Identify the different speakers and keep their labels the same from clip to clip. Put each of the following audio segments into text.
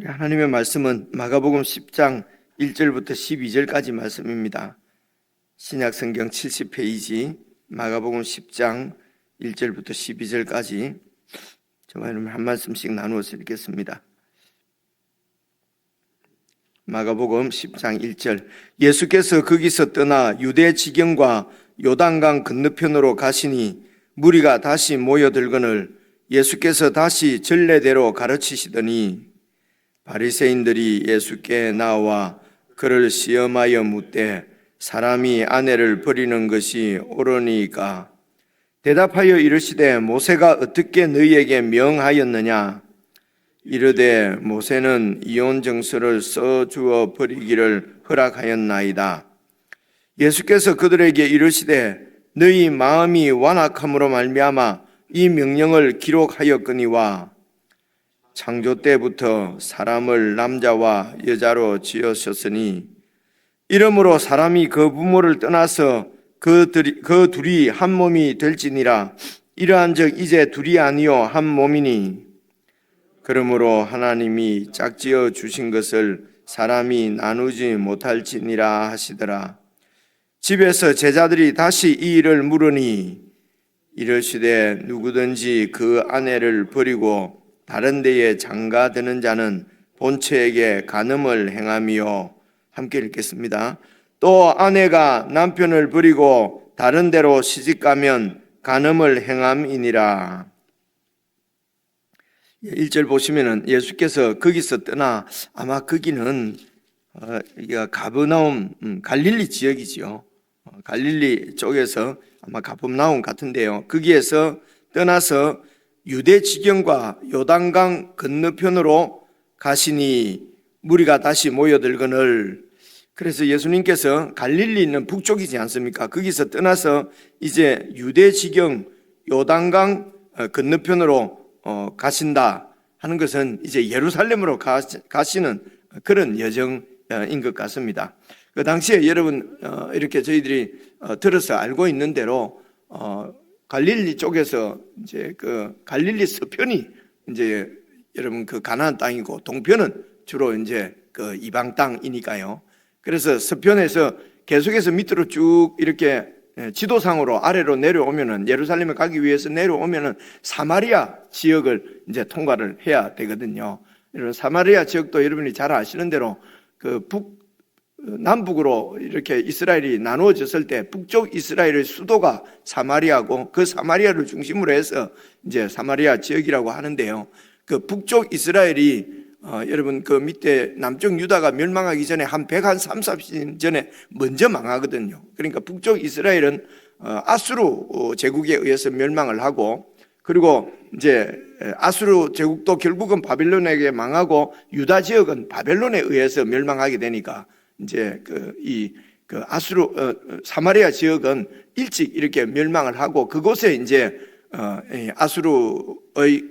Speaker 1: 하나님의 말씀은 마가복음 10장 1절부터 12절까지 말씀입니다. 신약성경 70페이지 마가복음 10장 1절부터 12절까지 저와 여러분 한 말씀씩 나누어서 읽겠습니다. 마가복음 10장 1절. 예수께서 거기서 떠나 유대 지경과 요단강 건너편으로 가시니 무리가 다시 모여들거늘 예수께서 다시 전례대로 가르치시더니 바리새인들이 예수께 나와 그를 시험하여 묻되 사람이 아내를 버리는 것이 옳으니까 대답하여 이르시되 모세가 어떻게 너희에게 명하였느냐? 이르되 모세는 이혼 정서를 써주어 버리기를 허락하였나이다. 예수께서 그들에게 이르시되 너희 마음이 완악함으로 말미암아 이 명령을 기록하였거니와 창조 때부터 사람을 남자와 여자로 지으셨으니 이러므로 사람이 그 부모를 떠나서 그 둘이 한 몸이 될지니라. 이러한즉 이제 둘이 아니요 한 몸이니 그러므로 하나님이 짝지어 주신 것을 사람이 나누지 못할지니라 하시더라. 집에서 제자들이 다시 이 일을 물으니 이르시되 누구든지 그 아내를 버리고 다른 데에 장가드는 자는 본처에게 간음을 행하며, 함께 읽겠습니다. 또 아내가 남편을 버리고 다른 데로 시집가면 간음을 행함이니라. 1절 보시면은 예수께서 거기서 떠나, 아마 거기는 가버나움 갈릴리 지역이지요. 갈릴리 쪽에서 아마 가버나움 같은데요. 거기에서 떠나서 유대 지경과 요단강 건너편으로 가시니 무리가 다시 모여들거늘. 그래서 예수님께서 갈릴리는 북쪽이지 않습니까? 거기서 떠나서 이제 유대 지경 요단강 건너편으로 가신다 하는 것은 이제 예루살렘으로 가시는 그런 여정인 것 같습니다. 그 당시에 여러분 이렇게 저희들이 들어서 알고 있는 대로 갈릴리 쪽에서 이제 그 갈릴리 서편이 이제 여러분 그 가나안 땅이고 동편은 주로 이제 그 이방 땅이니까요. 그래서 서편에서 계속해서 밑으로 쭉 이렇게 지도상으로 아래로 내려오면은 예루살렘에 가기 위해서 내려오면은 사마리아 지역을 이제 통과를 해야 되거든요. 사마리아 지역도 여러분이 잘 아시는 대로 그 남북으로 이렇게 이스라엘이 나누어졌을 때 북쪽 이스라엘의 수도가 사마리아고 그 사마리아를 중심으로 해서 이제 사마리아 지역이라고 하는데요. 그 북쪽 이스라엘이 여러분 그 밑에 남쪽 유다가 멸망하기 전에 한 130년 전에 먼저 망하거든요. 그러니까 북쪽 이스라엘은 아수르 제국에 의해서 멸망을 하고, 그리고 이제 아수르 제국도 결국은 바벨론에게 망하고 유다 지역은 바벨론에 의해서 멸망하게 되니까 이제 아수르 사마리아 지역은 일찍 이렇게 멸망을 하고 그곳에 이제 아수르의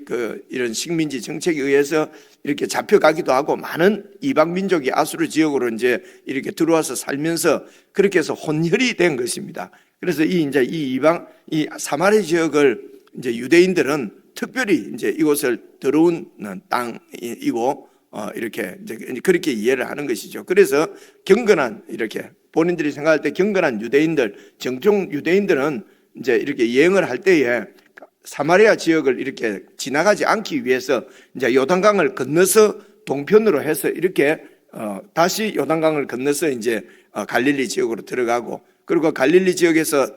Speaker 1: 이런 식민지 정책에 의해서 이렇게 잡혀가기도 하고 많은 이방 민족이 아수르 지역으로 이제 이렇게 들어와서 살면서 그렇게 해서 혼혈이 된 것입니다. 그래서 이 사마리아 지역을 이제 유대인들은 특별히 이제 이곳을 더러운 땅이고 이렇게 이제 그렇게 이해를 하는 것이죠. 그래서 경건한 이렇게 본인들이 생각할 때 경건한 유대인들, 정통 유대인들은 이제 이렇게 여행을 할 때에 사마리아 지역을 이렇게 지나가지 않기 위해서 이제 요단강을 건너서 동편으로 해서 이렇게 다시 요단강을 건너서 이제 갈릴리 지역으로 들어가고, 그리고 갈릴리 지역에서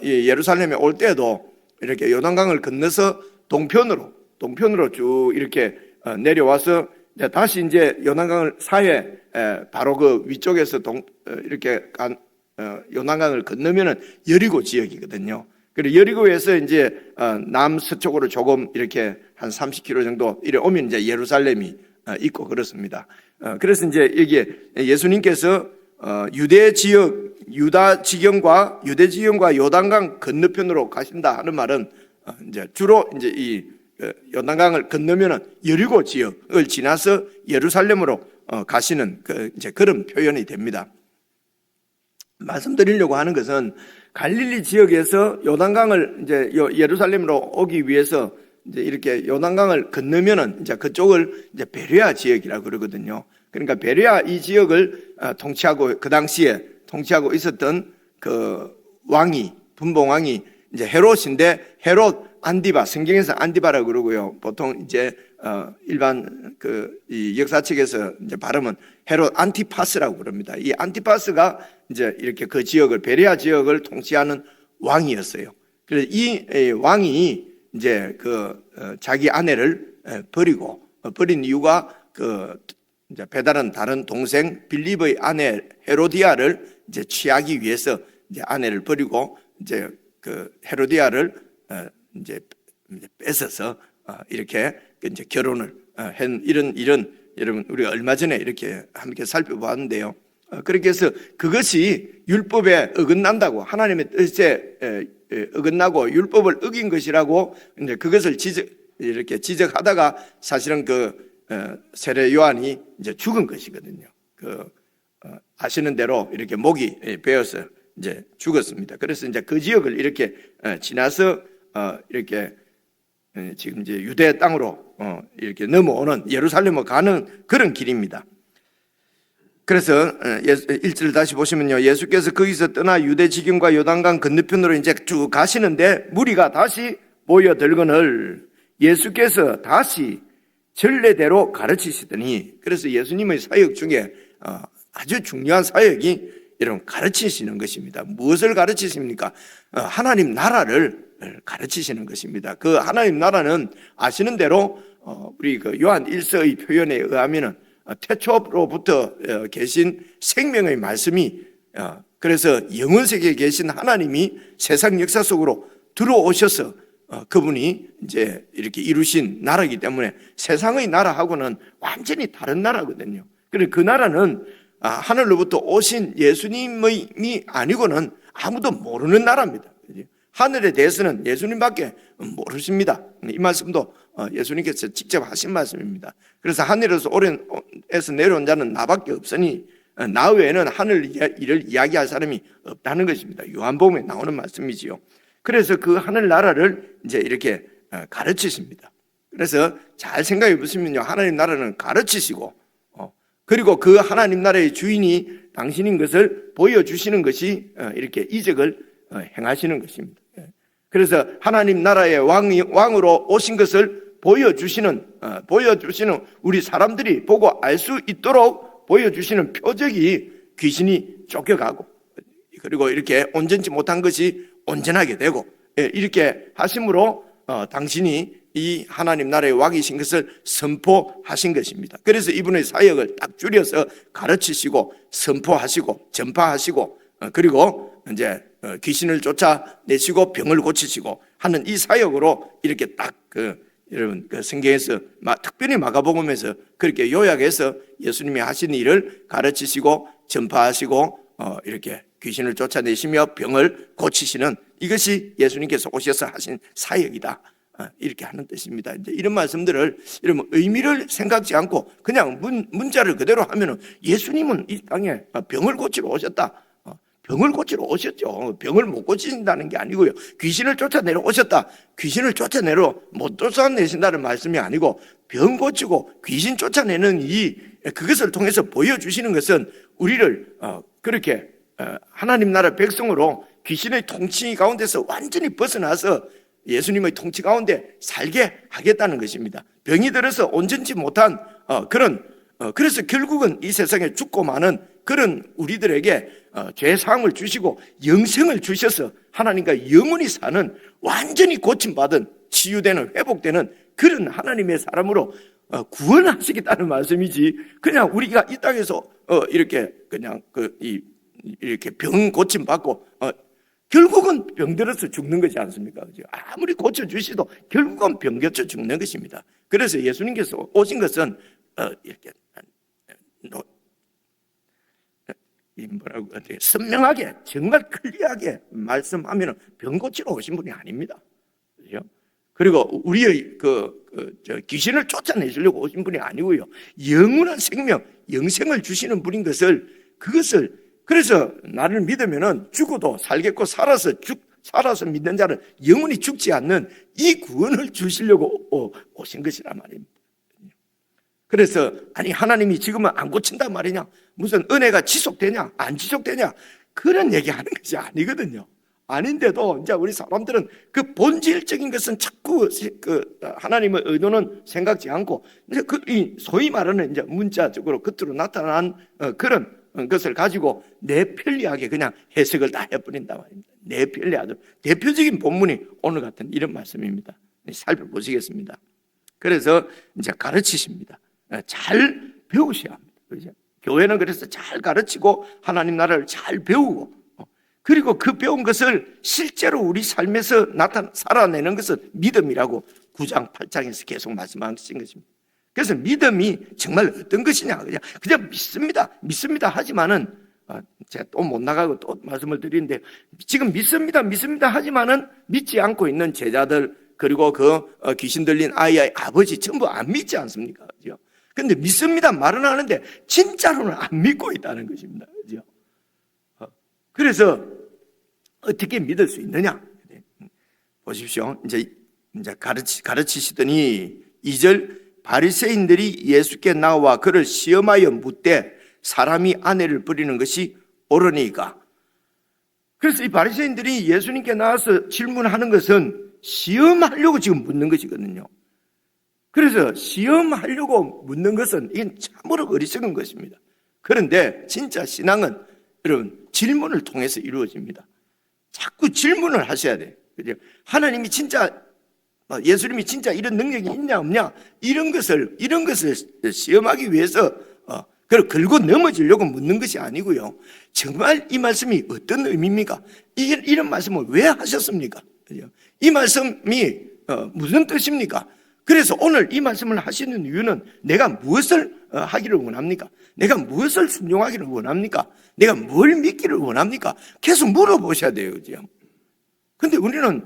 Speaker 1: 예루살렘에 올 때도 이렇게 요단강을 건너서 동편으로 쭉 이렇게 내려와서 다시 이제 요단강을 사해 바로 그 위쪽에서 이렇게 요단강을 건너면은 여리고 지역이거든요. 그리고 여리고에서 이제 남서쪽으로 조금 이렇게 한 30km 정도 이래 오면 이제 예루살렘이 있고 그렇습니다. 그래서 이제 여기에 예수님께서 유다 지경과 요단강 건너편으로 가신다 하는 말은 이제 주로 이제 이 요단강을 건너면은 여리고 지역을 지나서 예루살렘으로 가시는 이제 그런 표현이 됩니다. 말씀드리려고 하는 것은 갈릴리 지역에서 요단강을 이제 예루살렘으로 오기 위해서 이제 이렇게 요단강을 건너면은 이제 그쪽을 이제 베레아 지역이라고 그러거든요. 그러니까 베레아 이 지역을 통치하고 그 당시에 통치하고 있었던 그 왕이 분봉 왕이 이제 헤롯인데 헤롯 안디바, 성경에서 안디바라고 그러고요. 보통 이제 일반 이 역사책에서 이제 발음은 헤롯 안티파스라고 그럽니다. 이 안티파스가 이제 이렇게 그 지역을 베레아 지역을 통치하는 왕이었어요. 그래서 이 왕이 이제 자기 아내를 버린 이유가 이제 배다른 다른 동생 빌립의 아내 헤로디아를 이제 취하기 위해서 이제 아내를 버리고 이제 헤로디아를 이제 뺏어서 이렇게 이제 결혼을 한 이런 여러분 우리가 얼마 전에 이렇게 함께 살펴보았는데요. 그렇게 해서 그것이 율법에 어긋난다고 하나님의 뜻에 어긋나고 율법을 어긴 것이라고 이제 그것을 이렇게 지적하다가 사실은 세례 요한이 이제 죽은 것이거든요. 아시는 대로 이렇게 목이 베어서 이제 죽었습니다. 그래서 이제 그 지역을 이렇게 지나서 이렇게 지금 이제 유대 땅으로 이렇게 넘어오는 예루살렘으로 가는 그런 길입니다. 그래서 1절 다시 보시면요. 예수께서 거기서 떠나 유대 지경과 요단강 건너편으로 이제 쭉 가시는데 무리가 다시 모여들거늘 예수께서 다시 전례대로 가르치시더니, 그래서 예수님의 사역 중에 아주 중요한 사역이 여러분 가르치시는 것입니다. 무엇을 가르치십니까? 하나님 나라를 가르치시는 것입니다. 그 하나님 나라는 아시는 대로 우리 요한 1서의 표현에 의하면은 태초로부터 계신 생명의 말씀이 그래서 영원 세계에 계신 하나님이 세상 역사 속으로 들어오셔서 그분이 이제 이렇게 이루신 나라이기 때문에 세상의 나라하고는 완전히 다른 나라거든요. 그래서 그 나라는 하늘로부터 오신 예수님이 아니고는 아무도 모르는 나라입니다. 하늘에 대해서는 예수님밖에 모르십니다. 이 말씀도 예수님께서 직접 하신 말씀입니다. 그래서 하늘에서 내려온 자는 나밖에 없으니 나 외에는 하늘 일을 이야기할 사람이 없다는 것입니다. 요한복음에 나오는 말씀이지요. 그래서 그 하늘 나라를 이제 이렇게 가르치십니다. 그래서 잘 생각해 보시면요, 하나님 나라는 가르치시고 그리고 그 하나님 나라의 주인이 당신인 것을 보여주시는 것이 이렇게 이적을 행하시는 것입니다. 그래서 하나님 나라의 왕으로 오신 것을 보여주시는 우리 사람들이 보고 알 수 있도록 보여주시는 표적이 귀신이 쫓겨가고, 그리고 이렇게 온전치 못한 것이 온전하게 되고, 이렇게 하심으로 당신이 이 하나님 나라의 왕이신 것을 선포하신 것입니다. 그래서 이분의 사역을 딱 줄여서 가르치시고 선포하시고 전파하시고 그리고 이제 귀신을 쫓아내시고 병을 고치시고 하는 이 사역으로 이렇게 딱 여러분 성경에서 특별히 마가복음에서 그렇게 요약해서 예수님이 하신 일을 가르치시고 전파하시고 이렇게 귀신을 쫓아내시며 병을 고치시는, 이것이 예수님께서 오셔서 하신 사역이다, 이렇게 하는 뜻입니다. 이제 이런 말씀들을 여러분 의미를 생각지 않고 그냥 문자를 그대로 하면은 예수님은 이 땅에 병을 고치러 오셨다. 병을 고치러 오셨죠. 병을 못 고치신다는 게 아니고요. 귀신을 쫓아내러 오셨다. 귀신을 쫓아내러 못 쫓아내신다는 말씀이 아니고 병 고치고 귀신 쫓아내는 그것을 통해서 보여주시는 것은 우리를 그렇게 하나님 나라 백성으로 귀신의 통치 가운데서 완전히 벗어나서 예수님의 통치 가운데 살게 하겠다는 것입니다. 병이 들어서 온전치 못한 그래서 결국은 이 세상에 죽고 마는 그런 우리들에게 죄사함을 주시고 영생을 주셔서 하나님과 영원히 사는, 완전히 고침받은 치유되는 회복되는 그런 하나님의 사람으로 구원하시겠다는 말씀이지, 그냥 우리가 이 땅에서 이렇게 그냥 이렇게 병 고침받고 결국은 병들어서 죽는 것이 않습니까? 아무리 고쳐주시도 결국은 병 겹쳐 죽는 것입니다. 그래서 예수님께서 오신 것은 이렇게 선명하게 정말 클리어하게 말씀하면 병 고치러 오신 분이 아닙니다. 그렇죠? 그리고 우리의 귀신을 쫓아내시려고 오신 분이 아니고요, 영원한 생명, 영생을 주시는 분인 그래서 나를 믿으면은 죽어도 살겠고 살아서 살아서 믿는 자는 영원히 죽지 않는 이 구원을 주시려고 오신 것이란 말입니다. 그래서 아니 하나님이 지금은 안 고친단 말이냐, 무슨 은혜가 지속되냐 안 지속되냐, 그런 얘기하는 것이 아니거든요. 아닌데도 이제 우리 사람들은 그 본질적인 것은 자꾸 그 하나님의 의도는 생각지 않고 이제 소위 말하는 이제 문자적으로 겉으로 나타난 그런 것을 가지고 내 편리하게 그냥 해석을 다 해버린단 말입니다. 내 편리하죠. 대표적인 본문이 오늘 같은 이런 말씀입니다. 살펴보시겠습니다. 그래서 이제 가르치십니다. 잘 배우셔야 합니다. 그죠? 교회는 그래서 잘 가르치고 하나님 나라를 잘 배우고, 그리고 그 배운 것을 실제로 우리 삶에서 살아내는 것은 믿음이라고 9장 8장에서 계속 말씀하신 것입니다. 그래서 믿음이 정말 어떤 것이냐, 그냥 믿습니다 하지만은 제가 또 못 나가고 또 말씀을 드리는데, 지금 믿습니다 하지만은 믿지 않고 있는 제자들, 그리고 그 귀신 들린 아이의 아버지 전부 안 믿지 않습니까? 그죠? 근데 믿습니다 말은 하는데 진짜로는 안 믿고 있다는 것입니다. 그죠? 그래서 어떻게 믿을 수 있느냐? 보십시오. 이제 가르치시더니 2절, 바리새인들이 예수께 나와 그를 시험하여 묻되 사람이 아내를 버리는 것이 옳으니까. 그래서 이 바리새인들이 예수님께 나와서 질문하는 것은 시험하려고 지금 묻는 것이거든요. 그래서 시험하려고 묻는 것은 이건 참으로 어리석은 것입니다. 그런데 진짜 신앙은 여러분 질문을 통해서 이루어집니다. 자꾸 질문을 하셔야 돼요. 그죠? 하나님이 진짜, 예수님이 진짜 이런 능력이 있냐 없냐, 이런 것을 시험하기 위해서 그걸 긁고 넘어지려고 묻는 것이 아니고요. 정말 이 말씀이 어떤 의미입니까? 이런 말씀을 왜 하셨습니까? 그죠? 이 말씀이 무슨 뜻입니까? 그래서 오늘 이 말씀을 하시는 이유는 내가 무엇을 하기를 원합니까? 내가 무엇을 순종하기를 원합니까? 내가 뭘 믿기를 원합니까? 계속 물어보셔야 돼요. 그죠? 근데 우리는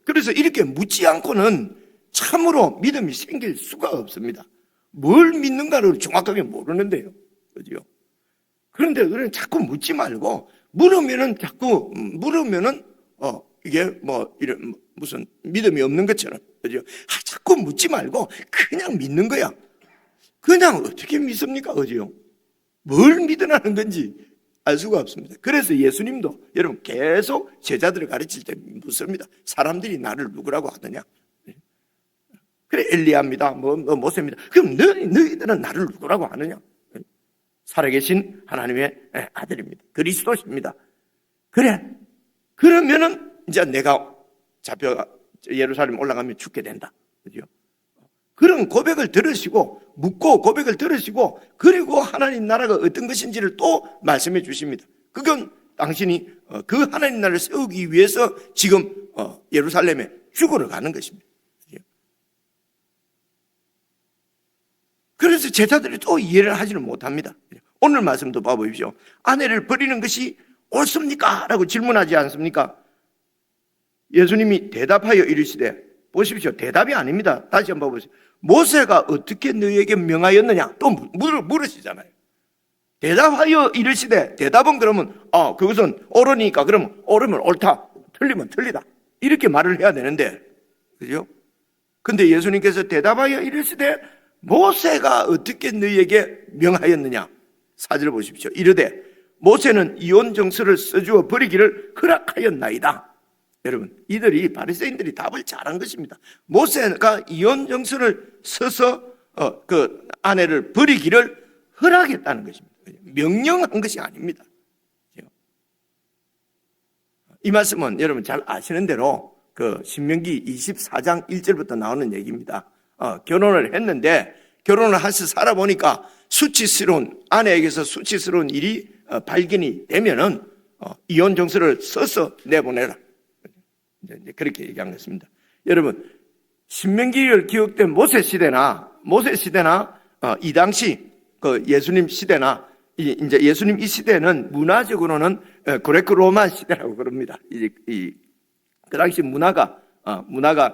Speaker 1: 그래서 이렇게 묻지 않고는 참으로 믿음이 생길 수가 없습니다. 뭘 믿는가를 정확하게 모르는데요. 그죠? 그런데 우리는 자꾸 묻지 말고 물으면은 이게 뭐 이런 무슨 믿음이 없는 것처럼, 그죠? 자꾸 묻지 말고 그냥 믿는 거야. 그냥 어떻게 믿습니까? 그죠? 뭘 믿으라는 건지 알 수가 없습니다. 그래서 예수님도 여러분 계속 제자들을 가르칠 때 묻습니다. 사람들이 나를 누구라고 하더냐? 그래, 엘리야입니다. 모세입니다. 그럼 너희들은 나를 누구라고 하느냐? 살아계신 하나님의 아들입니다. 그리스도십니다. 그래, 그러면은 이제 내가 잡혀 예루살렘 올라가면 죽게 된다. 그죠? 그런 고백을 들으시고, 묻고 고백을 들으시고, 그리고 하나님 나라가 어떤 것인지를 또 말씀해 주십니다. 그건 당신이 그 하나님 나라를 세우기 위해서 지금 예루살렘에 죽으러 가는 것입니다. 그래서 제자들이 또 이해를 하지는 못합니다. 오늘 말씀도 봐보십시오. 아내를 버리는 것이 옳습니까? 라고 질문하지 않습니까? 예수님이 대답하여 이르시되, 보십시오. 대답이 아닙니다. 다시 한번 보세요. 모세가 어떻게 너희에게 명하였느냐? 또 물으시잖아요. 대답하여 이르시되, 대답은 그러면 그것은 옳으니까, 그러면 옳으면 옳다, 틀리면 틀리다, 이렇게 말을 해야 되는데, 그죠? 근데 예수님께서 대답하여 이르시되 모세가 어떻게 너희에게 명하였느냐? 4절 보십시오. 이르되 모세는 이혼 정서를 써주어 버리기를 허락하였나이다. 여러분, 이들이 바리새인들이 답을 잘한 것입니다. 모세가 이혼 정서를 써서 그 아내를 버리기를 허락했다는 것입니다. 명령한 것이 아닙니다. 이 말씀은 여러분 잘 아시는 대로 그 신명기 24장 1절부터 나오는 얘기입니다. 결혼을 했는데 결혼을 해서 살아보니까 수치스러운, 아내에게서 수치스러운 일이 발견이 되면은 이혼 정서를 써서 내보내라. 그렇게 얘기한 것입니다. 여러분, 신명기를 기록된 모세 시대나 이 당시 그 예수님 시대나 이제 예수님 이 시대는 문화적으로는 그레코 로마 시대라고 그럽니다. 그 당시 문화가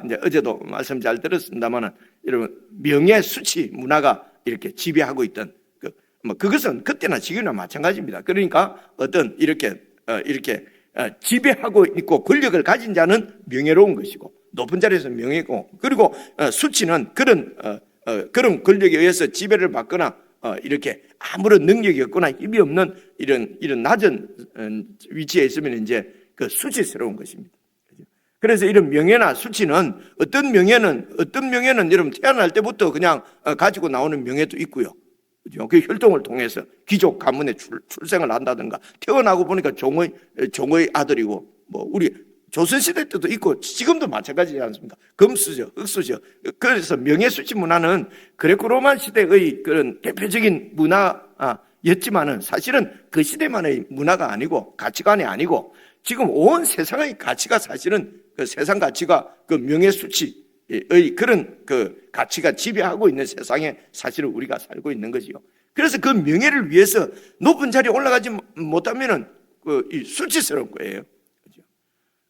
Speaker 1: 이제 어제도 말씀 잘 들었습니다만은 여러분 명예 수치 문화가 이렇게 지배하고 있던 그것은 그때나 지금이나 마찬가지입니다. 그러니까 어떤 이렇게 지배하고 있고 권력을 가진 자는 명예로운 것이고 높은 자리에서 명예고, 그리고 수치는 그런 권력에 의해서 지배를 받거나 이렇게 아무런 능력이 없거나 힘이 없는 이런 낮은 위치에 있으면 이제 그 수치스러운 것입니다. 그래서 이런 명예나 수치는 어떤 명예는 여러분 태어날 때부터 그냥 가지고 나오는 명예도 있고요. 그죠? 그 혈통을 통해서 귀족 가문에 출생을 한다든가, 태어나고 보니까 종의 아들이고, 뭐 우리 조선시대 때도 있고 지금도 마찬가지지 않습니까? 금수저, 흑수저. 그래서 명예수치 문화는 그레코로만 시대의 그런 대표적인 문화였지만은 사실은 그 시대만의 문화가 아니고 가치관이 아니고 지금 온 세상의 가치가 사실은 그 세상 가치가 그 명예수치의 그런 그 가치가 지배하고 있는 세상에 사실은 우리가 살고 있는 거지요. 그래서 그 명예를 위해서 높은 자리에 올라가지 못하면은 수치스러운 거예요.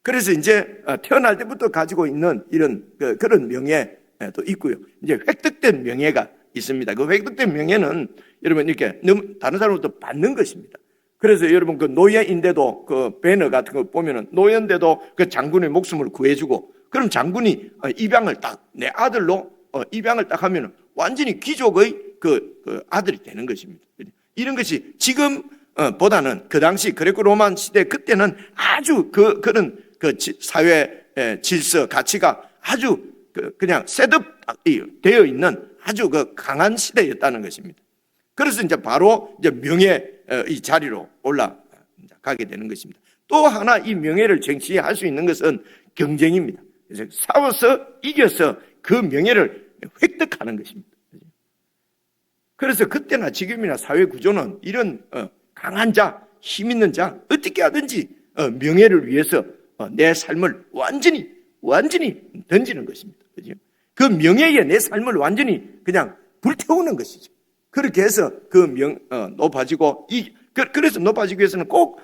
Speaker 1: 그래서 이제 태어날 때부터 가지고 있는 이런 그런 명예도 있고요. 이제 획득된 명예가 있습니다. 그 획득된 명예는 여러분 이렇게 다른 사람으로부터 받는 것입니다. 그래서 여러분 그 노예인데도 그 배너 같은 거 보면은 노예인데도 그 장군의 목숨을 구해주고, 그럼 장군이 입양을 딱 내 아들로 입양을 딱 하면은 완전히 귀족의 그 아들이 되는 것입니다. 이런 것이 지금 보다는 그 당시 그레코 로만 시대 그때는 아주 그런 그 사회 질서 가치가 아주 그냥 셋업 되어 있는 아주 그 강한 시대였다는 것입니다. 그래서 이제 바로 이제 명예 이 자리로 올라가게 되는 것입니다. 또 하나 이 명예를 쟁취할 수 있는 것은 경쟁입니다. 그래서 싸워서 이겨서 그 명예를 획득하는 것입니다. 그래서 그때나 지금이나 사회 구조는 이런 강한 자, 힘 있는 자, 어떻게 하든지 명예를 위해서 내 삶을 완전히 던지는 것입니다. 그죠? 그 명예에 내 삶을 완전히 그냥 불태우는 것이죠. 그렇게 해서 높아지고, 그래서 높아지기 위해서는 꼭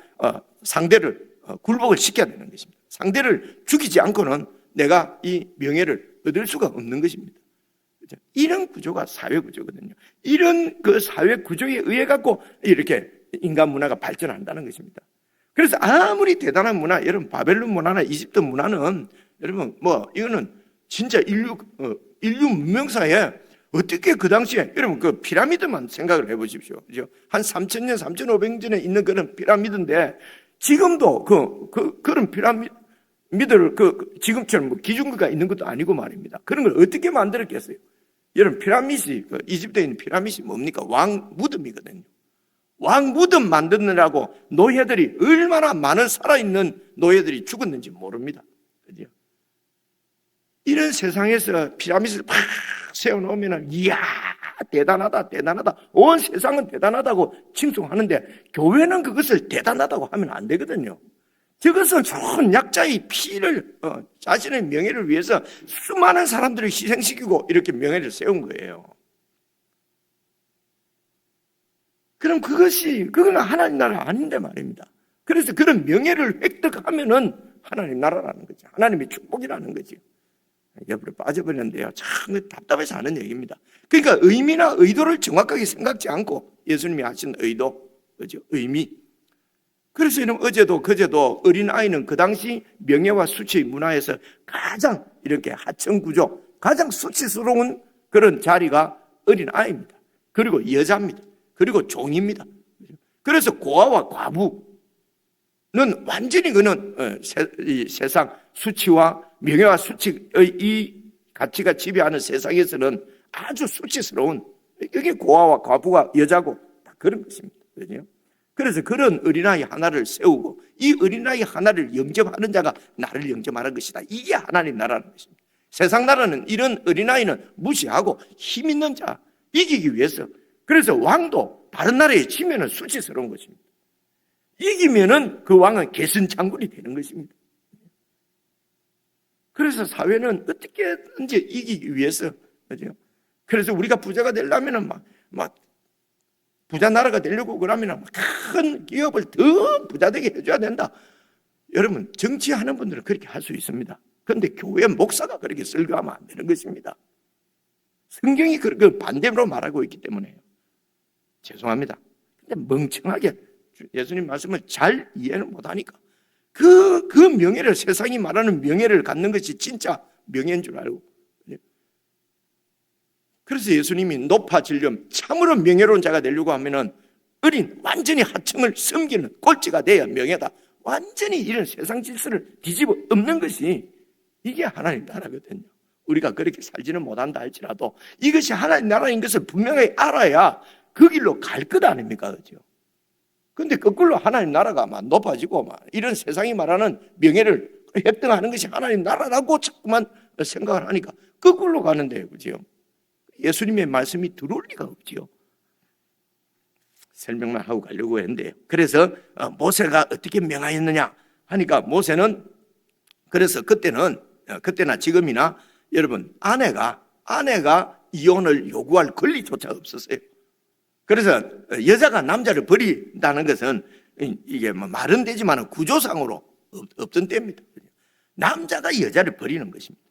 Speaker 1: 상대를 굴복을 시켜야 되는 것입니다. 상대를 죽이지 않고는 내가 이 명예를 얻을 수가 없는 것입니다. 그죠? 이런 구조가 사회 구조거든요. 이런 그 사회 구조에 의해 갖고 이렇게 인간 문화가 발전한다는 것입니다. 그래서 아무리 대단한 문화, 여러분 바벨론 문화나 이집트 문화는 여러분 이거는 진짜 인류 문명사에 어떻게 그 당시에 여러분 그 피라미드만 생각을 해보십시오. 그죠? 한 3,000년, 3,500년에 있는 그런 피라미드인데 지금도 그런 피라미드를 지금처럼 기둥가 있는 것도 아니고 말입니다. 그런 걸 어떻게 만들었겠어요? 여러분 피라미드, 이집트에 있는 피라미드이 뭡니까? 왕 무덤이거든요. 왕 무덤 만드느라고 노예들이 얼마나 많은 살아있는 노예들이 죽었는지 모릅니다. 그죠? 이런 세상에서 피라미드를 팍 세워놓으면 이야 대단하다 온 세상은 대단하다고 칭송하는데 교회는 그것을 대단하다고 하면 안 되거든요. 저것은 좋은 약자의 피를 자신의 명예를 위해서 수많은 사람들을 희생시키고 이렇게 명예를 세운 거예요. 그럼 그건 하나님 나라 아닌데 말입니다. 그래서 그런 명예를 획득하면은 하나님 나라라는 거죠. 하나님의 축복이라는 거죠. 옆으로 빠져버렸는데요. 참 답답해서 하는 얘기입니다. 그러니까 의미나 의도를 정확하게 생각지 않고 예수님이 하신 의도, 그죠? 의미. 그래서 여러분 어제도 그제도 어린아이는 그 당시 명예와 수치의 문화에서 가장 이렇게 하층구조, 가장 수치스러운 그런 자리가 어린아이입니다. 그리고 여자입니다. 그리고 종입니다. 그래서 고아와 과부는 완전히 이 세상 수치와 명예와 수치의 이 가치가 지배하는 세상에서는 아주 수치스러운, 이게 고아와 과부가 여자고 다 그런 것입니다. 그렇죠? 그래서 그런 어린아이 하나를 세우고 이 어린아이 하나를 영접하는 자가 나를 영접하는 것이다. 이게 하나님 나라는 것입니다. 세상 나라는 이런 어린아이는 무시하고 힘 있는 자 이기기 위해서, 그래서 왕도 다른 나라에 지면은 수치스러운 것입니다. 이기면은 그 왕은 개선장군이 되는 것입니다. 그래서 사회는 어떻게든지 이기기 위해서, 그죠? 그래서 우리가 부자가 되려면은 막 부자 나라가 되려고 그러면 큰 기업을 더 부자되게 해줘야 된다. 여러분 정치하는 분들은 그렇게 할 수 있습니다. 그런데 교회 목사가 그렇게 설교하면 안 되는 것입니다. 성경이 그렇게 반대로 말하고 있기 때문에요. 죄송합니다. 근데 멍청하게 예수님 말씀을 잘 이해를 못하니까 그 명예를, 세상이 말하는 명예를 갖는 것이 진짜 명예인 줄 알고. 그래서 예수님이 높아지려면, 참으로 명예로운 자가 되려고 하면은 완전히 하층을 섬기는 꼴찌가 돼야 명예다. 완전히 이런 세상 질서를 뒤집어 엎는 것이 이게 하나님 나라거든요. 우리가 그렇게 살지는 못한다 할지라도 이것이 하나님 나라인 것을 분명히 알아야 그 길로 갈 것 아닙니까? 그죠? 근데 거꾸로 하나님 나라가 막 높아지고 막 이런 세상이 말하는 명예를 획득하는 것이 하나님 나라라고 자꾸만 생각을 하니까 거꾸로 가는데요. 그죠? 예수님의 말씀이 들어올 리가 없지요. 설명만 하고 가려고 했는데요. 그래서 모세가 어떻게 명하였느냐 하니까 모세는, 그래서 그때나 지금이나 여러분 아내가 이혼을 요구할 권리조차 없었어요. 그래서 여자가 남자를 버린다는 것은 이게 말은 되지만 구조상으로 없던 때입니다. 남자가 여자를 버리는 것입니다.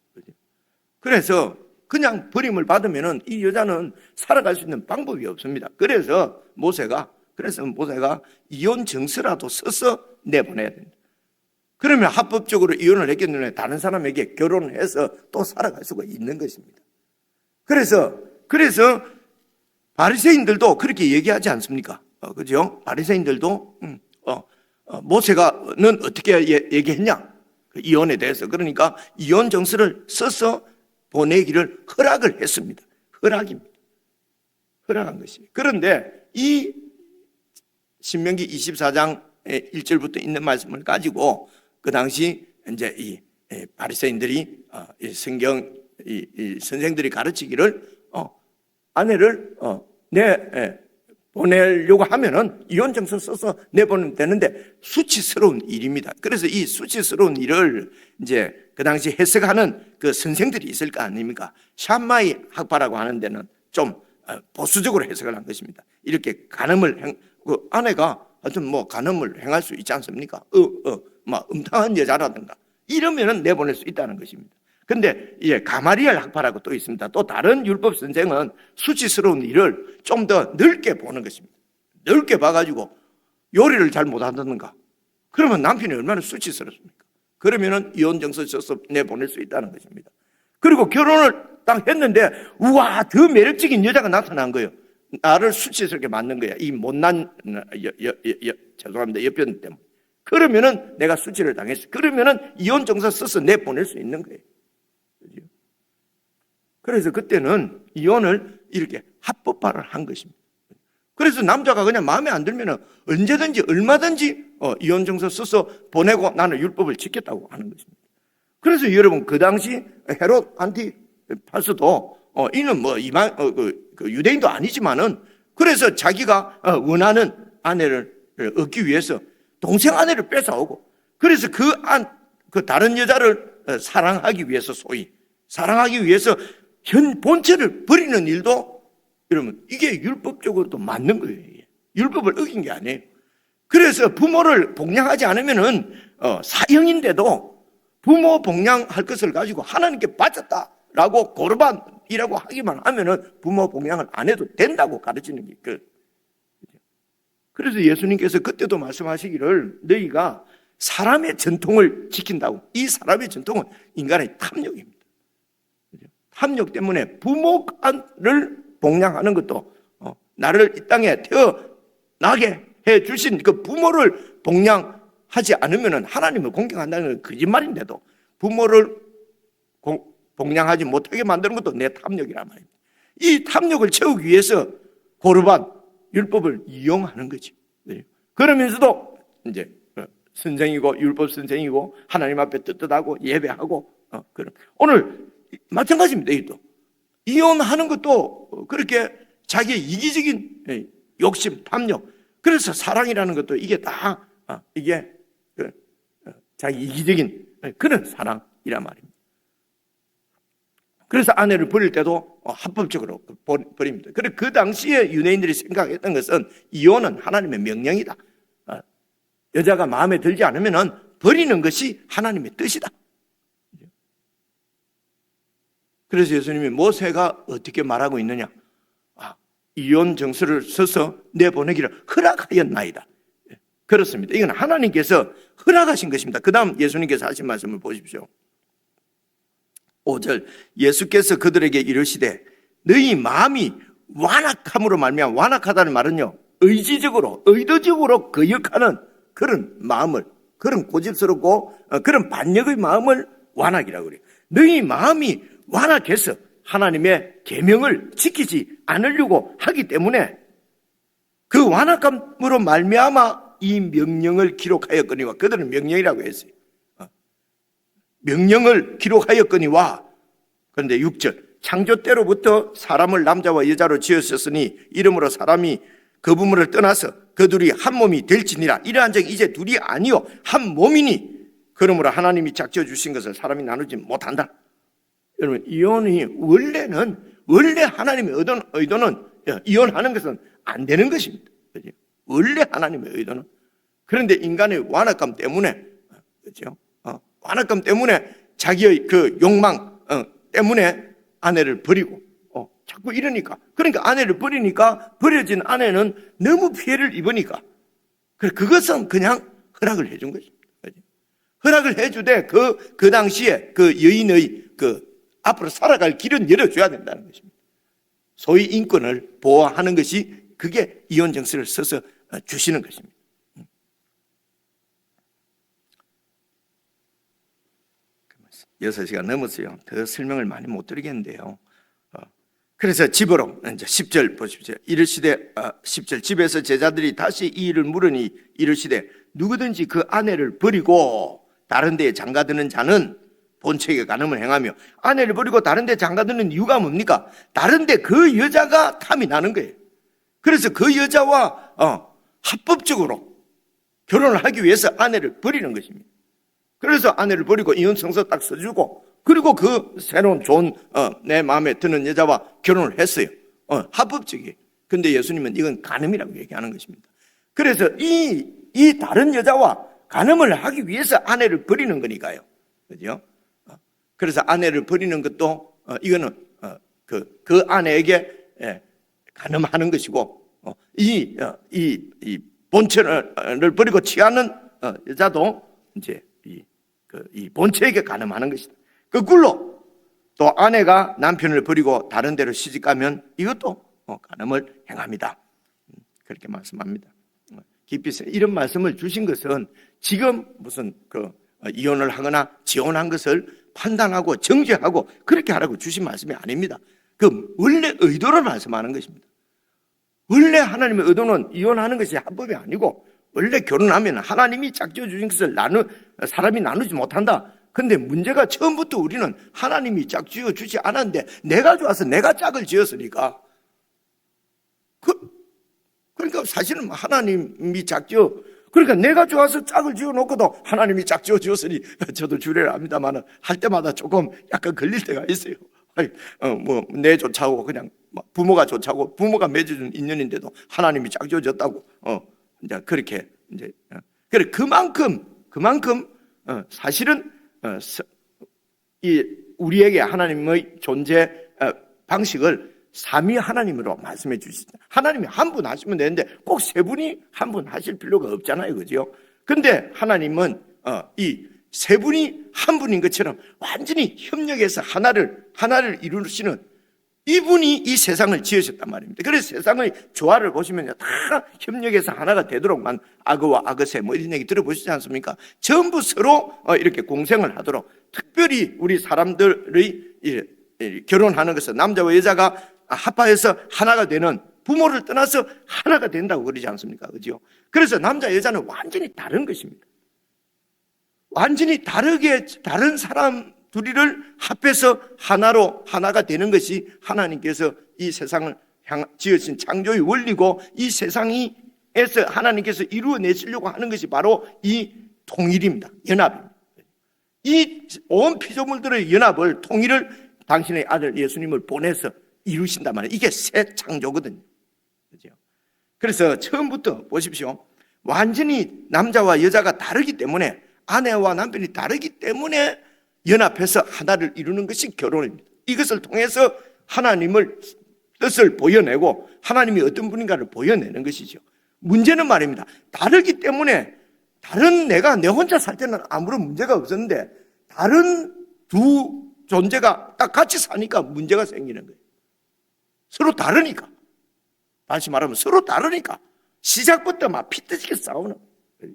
Speaker 1: 그래서 그냥 버림을 받으면은 이 여자는 살아갈 수 있는 방법이 없습니다. 그래서 모세가 이혼 증서라도 써서 내보내야 됩니다. 그러면 합법적으로 이혼을 했기 때문에 다른 사람에게 결혼을 해서 또 살아갈 수가 있는 것입니다. 그래서 바리새인들도 그렇게 얘기하지 않습니까? 그죠? 바리새인들도 모세가는 어떻게 얘기했냐? 그 이혼에 대해서. 그러니까 이혼 정서를 써서 보내기를 허락을 했습니다. 허락입니다. 허락한 것이. 그런데 이 신명기 24장 1절부터 있는 말씀을 가지고 그 당시 이제 이 바리새인들이 성경 선생들이 가르치기를 아내를 보내려고 하면은 이혼 정서 써서 내보내면 되는데 수치스러운 일입니다. 그래서 이 수치스러운 일을 이제 그 당시 해석하는 그 선생들이 있을 거 아닙니까? 샴마이 학파라고 하는 데는 좀 보수적으로 해석을 한 것입니다. 이렇게 그 아내가 하여튼 간음을 행할 수 있지 않습니까? 음탕한 여자라든가 이러면은 내보낼 수 있다는 것입니다. 근데 가마리엘 학파라고 또 있습니다. 또 다른 율법 선생은 수치스러운 일을 좀 더 넓게 보는 것입니다. 넓게 봐가지고 요리를 잘 못한다든가 그러면 남편이 얼마나 수치스럽습니까? 그러면은 이혼 정서 써서 내보낼 수 있다는 것입니다. 그리고 결혼을 딱 했는데 우와, 더 매력적인 여자가 나타난 거예요. 나를 수치스럽게 만든 거야. 이 못난 죄송합니다. 여편 때문에. 그러면은 내가 수치를 당했어. 그러면은 이혼 정서 써서 내보낼 수 있는 거예요. 그래서 그때는 이혼을 이렇게 합법화를 한 것입니다. 그래서 남자가 그냥 마음에 안 들면 언제든지 얼마든지 이혼 정서 써서 보내고 나는 율법을 지켰다고 하는 것입니다. 그래서 여러분 그 당시 헤롯 안티파스도 이는 그 유대인도 아니지만은 그래서 자기가 원하는 아내를 얻기 위해서 동생 아내를 뺏어오고 그래서 그 다른 여자를 사랑하기 위해서 사랑하기 위해서 본체를 버리는 일도 여러분 이게 율법적으로도 맞는 거예요. 율법을 어긴 게 아니에요. 그래서 부모를 복양하지 않으면은 사형인데도 부모 복양할 것을 가지고 하나님께 바쳤다라고 고르반이라고 하기만 하면은 부모 복양을 안 해도 된다고 가르치는 게 그래서 예수님께서 그때도 말씀하시기를 너희가 사람의 전통을 지킨다고. 이 사람의 전통은 인간의 탐욕입니다. 탐욕 때문에 부모를 복양하는 것도 나를 이 땅에 태어나게 해 주신 그 부모를 복양하지 않으면 하나님을 공경한다는 건 거짓말인데도 부모를 복양하지 못하게 만드는 것도 내 탐욕이란 말입니다. 이 탐욕을 채우기 위해서 고르반 율법을 이용하는 거죠. 그러면서도 이제 선생이고 율법 선생이고 하나님 앞에 떳떳하고 예배하고 그런 오늘 마찬가지입니다. 이것도 이혼하는 것도 그렇게 자기의 이기적인 욕심, 탐욕. 그래서 사랑이라는 것도 이게 다 이게 자기 이기적인 그런 사랑이란 말입니다. 그래서 아내를 버릴 때도 합법적으로 버립니다. 그래서 그 당시에 유대인들이 생각했던 것은 이혼은 하나님의 명령이다. 여자가 마음에 들지 않으면 버리는 것이 하나님의 뜻이다. 그래서 예수님이 모세가 어떻게 말하고 있느냐? 이혼 정서를 써서 내보내기를 허락하였나이다. 그렇습니다. 이건 하나님께서 허락하신 것입니다. 그 다음 예수님께서 하신 말씀을 보십시오. 5절, 예수께서 그들에게 이르시되 너희 마음이 완악함으로 말미암아, 완악하다는 말은요, 의지적으로 의도적으로 거역하는 그런 마음을, 그런 고집스럽고 그런 반역의 마음을 완악이라고 그래요. 너희 마음이 완악해서 하나님의 계명을 지키지 않으려고 하기 때문에 그 완악함으로 말미암아 이 명령을 기록하였거니와, 그들은 명령이라고 했어요. 명령을 기록하였거니와. 그런데 6절, 창조 때로부터 사람을 남자와 여자로 지으셨으니 이러므로 사람이 그 부모를 떠나서 그 둘이 한 몸이 될지니라. 이러한 적 이제 둘이 아니요 한 몸이니 그러므로 하나님이 작정해 주신 것을 사람이 나누지 못한다. 여러분, 이혼이 원래 하나님의 의도는 이혼하는 것은 안 되는 것입니다. 그렇죠? 원래 하나님의 의도는. 그런데 인간의 완악감 때문에, 그렇죠? 완악감 때문에 자기의 그 욕망 때문에 아내를 버리고 자꾸 이러니까, 그러니까 아내를 버리니까 버려진 아내는 너무 피해를 입으니까 그것은 그냥 허락을 해준 것입니다. 그렇죠? 허락을 해주되 그 당시에 그 여인의 그 앞으로 살아갈 길은 열어줘야 된다는 것입니다. 소위 인권을 보호하는 것이, 그게 이혼 정서를 써서 주시는 것입니다. 6시간 넘었어요. 더 설명을 많이 못 드리겠는데요. 그래서 집으로 이제 10절 보십시오. 이르시되 10절, 집에서 제자들이 다시 이 일을 물으니 이르시되 누구든지 그 아내를 버리고 다른 데에 장가드는 자는 본책에 간음을 행하며, 아내를 버리고 다른 데 장가드는 이유가 뭡니까? 다른 데 그 여자가 탐이 나는 거예요. 그래서 그 여자와 합법적으로 결혼을 하기 위해서 아내를 버리는 것입니다. 그래서 아내를 버리고 이혼 성서 딱 써주고, 그리고 그 새로운 좋은 내 마음에 드는 여자와 결혼을 했어요. 합법적이에요. 근데 예수님은 이건 간음이라고 얘기하는 것입니다. 그래서 이 다른 여자와 간음을 하기 위해서 아내를 버리는 거니까요. 그죠? 그래서 아내를 버리는 것도 이거는 그 아내에게 간음하는 것이고, 이 본체를 버리고 취하는 여자도 이제 이 본체에게 간음하는 것이다. 거꾸로 또 아내가 남편을 버리고 다른 데로 시집가면 이것도 간음을 행합니다. 그렇게 말씀합니다. 깊이 이런 말씀을 주신 것은 지금 무슨 이혼을 하거나 지혼한 것을 판단하고 정죄하고 그렇게 하라고 주신 말씀이 아닙니다. 그 원래 의도를 말씀하는 것입니다. 원래 하나님의 의도는 이혼하는 것이 합법이 아니고, 원래 결혼하면 하나님이 짝지어 주신 것을 사람이 나누지 못한다. 근데 문제가 처음부터 우리는 하나님이 짝지어 주지 않았는데 내가 좋아서 내가 짝을 지었으니까, 그러니까 사실은 하나님이 짝지어, 그러니까 내가 좋아서 짝을 지어놓고도 하나님이 짝지어 주었으니, 저도 주례를 합니다만 할 때마다 조금 약간 걸릴 때가 있어요. 내 좋자고 그냥 부모가 좋자고 부모가 맺어준 인연인데도 하나님이 짝지어졌다고 이제 그렇게 이제 그래 그만큼 사실은 이 우리에게 하나님의 존재 방식을 삼위 하나님으로 말씀해 주시다. 하나님이 한 분 하시면 되는데 꼭 세 분이 한 분 하실 필요가 없잖아요, 그죠? 근데 하나님은 이 세 분이 한 분인 것처럼 완전히 협력해서 하나를 이루시는 이분이 이 세상을 지으셨단 말입니다. 그래서 세상의 조화를 보시면 다 협력해서 하나가 되도록만, 악어와 악어새 뭐 이런 얘기 들어보시지 않습니까? 전부 서로 이렇게 공생을 하도록, 특별히 우리 사람들의 결혼하는 것은 남자와 여자가 합하여서 하나가 되는, 부모를 떠나서 하나가 된다고 그러지 않습니까? 그죠? 그래서 남자 여자는 완전히 다른 것입니다. 완전히 다른 사람 둘이를 합해서 하나가 되는 것이 하나님께서 이 세상을 지으신 창조의 원리고, 이 세상에서 하나님께서 이루어내시려고 하는 것이 바로 이 통일입니다. 연합입니다. 이 온 피조물들의 연합을, 통일을 당신의 아들 예수님을 보내서 이루신단 말이에요. 이게 새 창조거든요. 그죠? 그래서 처음부터 보십시오. 완전히 남자와 여자가 다르기 때문에, 아내와 남편이 다르기 때문에 연합해서 하나를 이루는 것이 결혼입니다. 이것을 통해서 하나님을 뜻을 보여내고 하나님이 어떤 분인가를 보여내는 것이죠. 문제는 말입니다. 다르기 때문에 다른 내가 내 혼자 살 때는 아무런 문제가 없었는데 다른 두 존재가 딱 같이 사니까 문제가 생기는 거예요. 서로 다르니까. 다시 말하면 서로 다르니까 시작부터 막 피터지게 싸우는 거예요.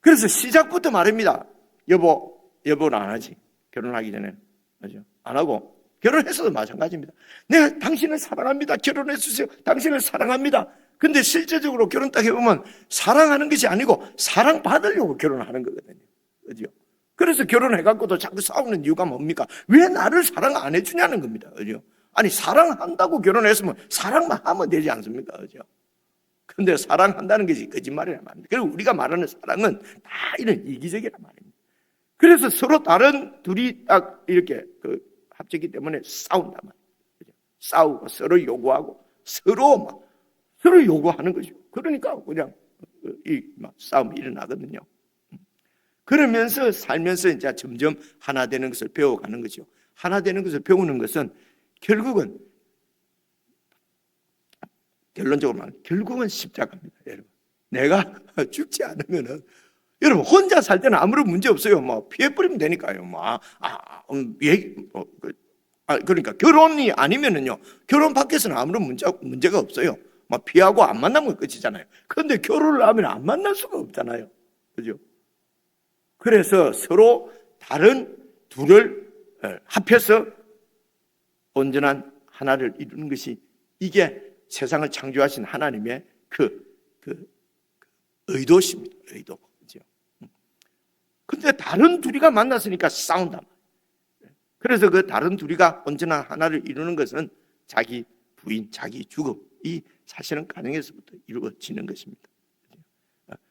Speaker 1: 그래서 시작부터 말입니다. 여보는 안 하지. 결혼하기 전에. 그죠? 안 하고 결혼해서도 마찬가지입니다. 내가 당신을 사랑합니다. 결혼해 주세요. 당신을 사랑합니다. 근데 실제적으로 결혼 딱 해보면 사랑하는 것이 아니고 사랑받으려고 결혼하는 거거든요. 그죠? 그래서 결혼해갖고도 자꾸 싸우는 이유가 뭡니까? 왜 나를 사랑 안 해주냐는 겁니다. 그죠? 아니, 사랑한다고 결혼했으면 사랑만 하면 되지 않습니까? 그죠? 근데 사랑한다는 것이 거짓말이란 말입니다. 그리고 우리가 말하는 사랑은 다 이런 이기적이란 말입니다. 그래서 서로 다른 둘이 딱 이렇게 합쳤기 때문에 싸운단 말이에요. 그죠? 싸우고 서로 요구하고 서로 요구하는 거죠. 그러니까 그냥 싸움이 일어나거든요. 그러면서 살면서 이제 점점 하나 되는 것을 배워가는 거죠. 하나 되는 것을 배우는 것은 결국은 결론적으로 말하면 결국은 십자가입니다, 여러분. 내가 죽지 않으면은 여러분 혼자 살 때는 아무런 문제 없어요. 뭐 피해버리면 되니까요. 그러니까 결혼이 아니면은요. 결혼 밖에서는 아무런 문제가 없어요. 막 피하고 안 만나면 끝이잖아요. 그런데 결혼을 하면 안 만날 수가 없잖아요. 그죠? 그래서 서로 다른 둘을 합해서 온전한 하나를 이루는 것이 이게 세상을 창조하신 하나님의 그 의도십니다. 의도. 그죠? 근데 다른 둘이가 만났으니까 싸운단 말이에요. 그래서 그 다른 둘이가 온전한 하나를 이루는 것은 자기 부인, 자기 죽음이 사실은 가정에서부터 이루어지는 것입니다.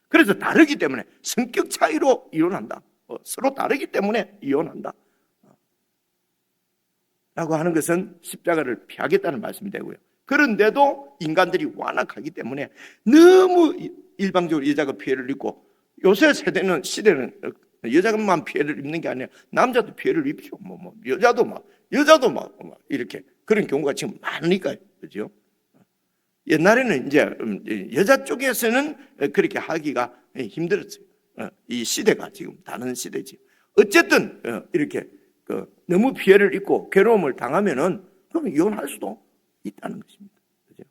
Speaker 1: 그래서 다르기 때문에 성격 차이로 이혼한다. 서로 다르기 때문에 이혼한다. 라고 하는 것은 십자가를 피하겠다는 말씀이 되고요. 그런데도 인간들이 완악하기 때문에 너무 일방적으로 여자가 피해를 입고 요새 시대는 여자만 피해를 입는 게 아니라 남자도 피해를 입죠. 여자도 막 이렇게 그런 경우가 지금 많으니까요. 그죠? 옛날에는 이제 여자 쪽에서는 그렇게 하기가 힘들었어요. 이 시대가 지금 다른 시대지. 어쨌든 이렇게 너무 피해를 입고 괴로움을 당하면은 그럼 이혼할 수도 있다는 것입니다. 그죠?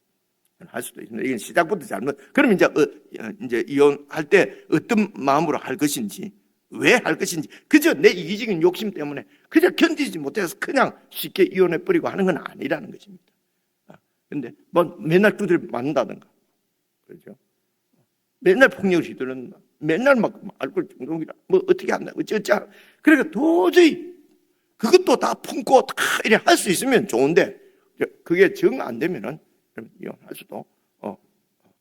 Speaker 1: 할 수도 있습니다. 이건 시작부터 잘못. 그럼 이제 이혼할 때 어떤 마음으로 할 것인지, 왜 할 것인지, 그저 내 이기적인 욕심 때문에 그저 견디지 못해서 그냥 쉽게 이혼해 버리고 하는 건 아니라는 것입니다. 근데 맨날 두드려 맞는다든가, 그렇죠? 맨날 폭력을 휘두른다, 맨날 막 알코올 중독이라, 어떻게 한다, 어쩌자. 그러니까 도저히 그것도 다 품고 다 이래 할 수 있으면 좋은데 그게 정 안 되면은 이혼할 수도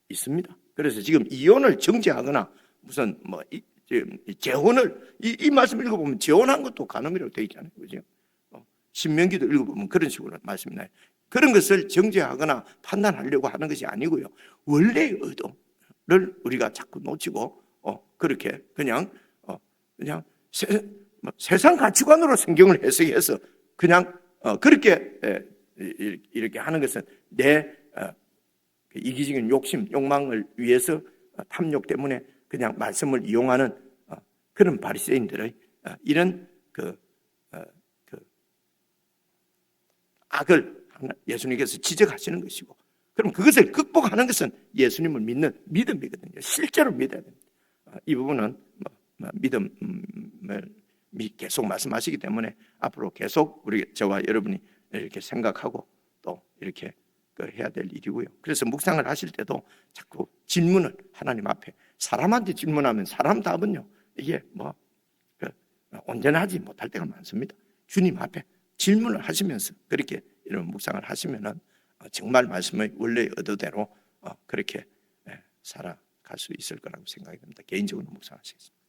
Speaker 1: 있습니다. 그래서 지금 이혼을 정지하거나 무슨 재혼을 이 말씀 읽어보면 재혼한 것도 간음이라고 되어 있잖아요, 그죠? 신명기도 읽어보면 그런 식으로 말씀이 나요. 그런 것을 정죄하거나 판단하려고 하는 것이 아니고요. 원래의 의도를 우리가 자꾸 놓치고 그렇게 그냥 세상 가치관으로 성경을 해석해서 그냥 그렇게 이렇게 하는 것은 내 이기적인 욕심, 욕망을 위해서 탐욕 때문에 그냥 말씀을 이용하는 그런 바리새인들의 이런 악을 예수님께서 지적하시는 것이고, 그럼 그것을 극복하는 것은 예수님을 믿는 믿음이거든요. 실제로 믿어야 됩니다. 이 부분은 믿음을 계속 말씀하시기 때문에 앞으로 계속 저와 여러분이 이렇게 생각하고 또 이렇게 해야 될 일이고요. 그래서 묵상을 하실 때도 자꾸 질문을 하나님 앞에, 사람한테 질문하면 사람 답은요, 이게 온전하지 못할 때가 많습니다. 주님 앞에 질문을 하시면서 그렇게 이런 묵상을 하시면은 정말 말씀의 원래의 의도대로 그렇게 살아갈 수 있을 거라고 생각이 듭니다. 개인적으로 묵상하시겠습니다.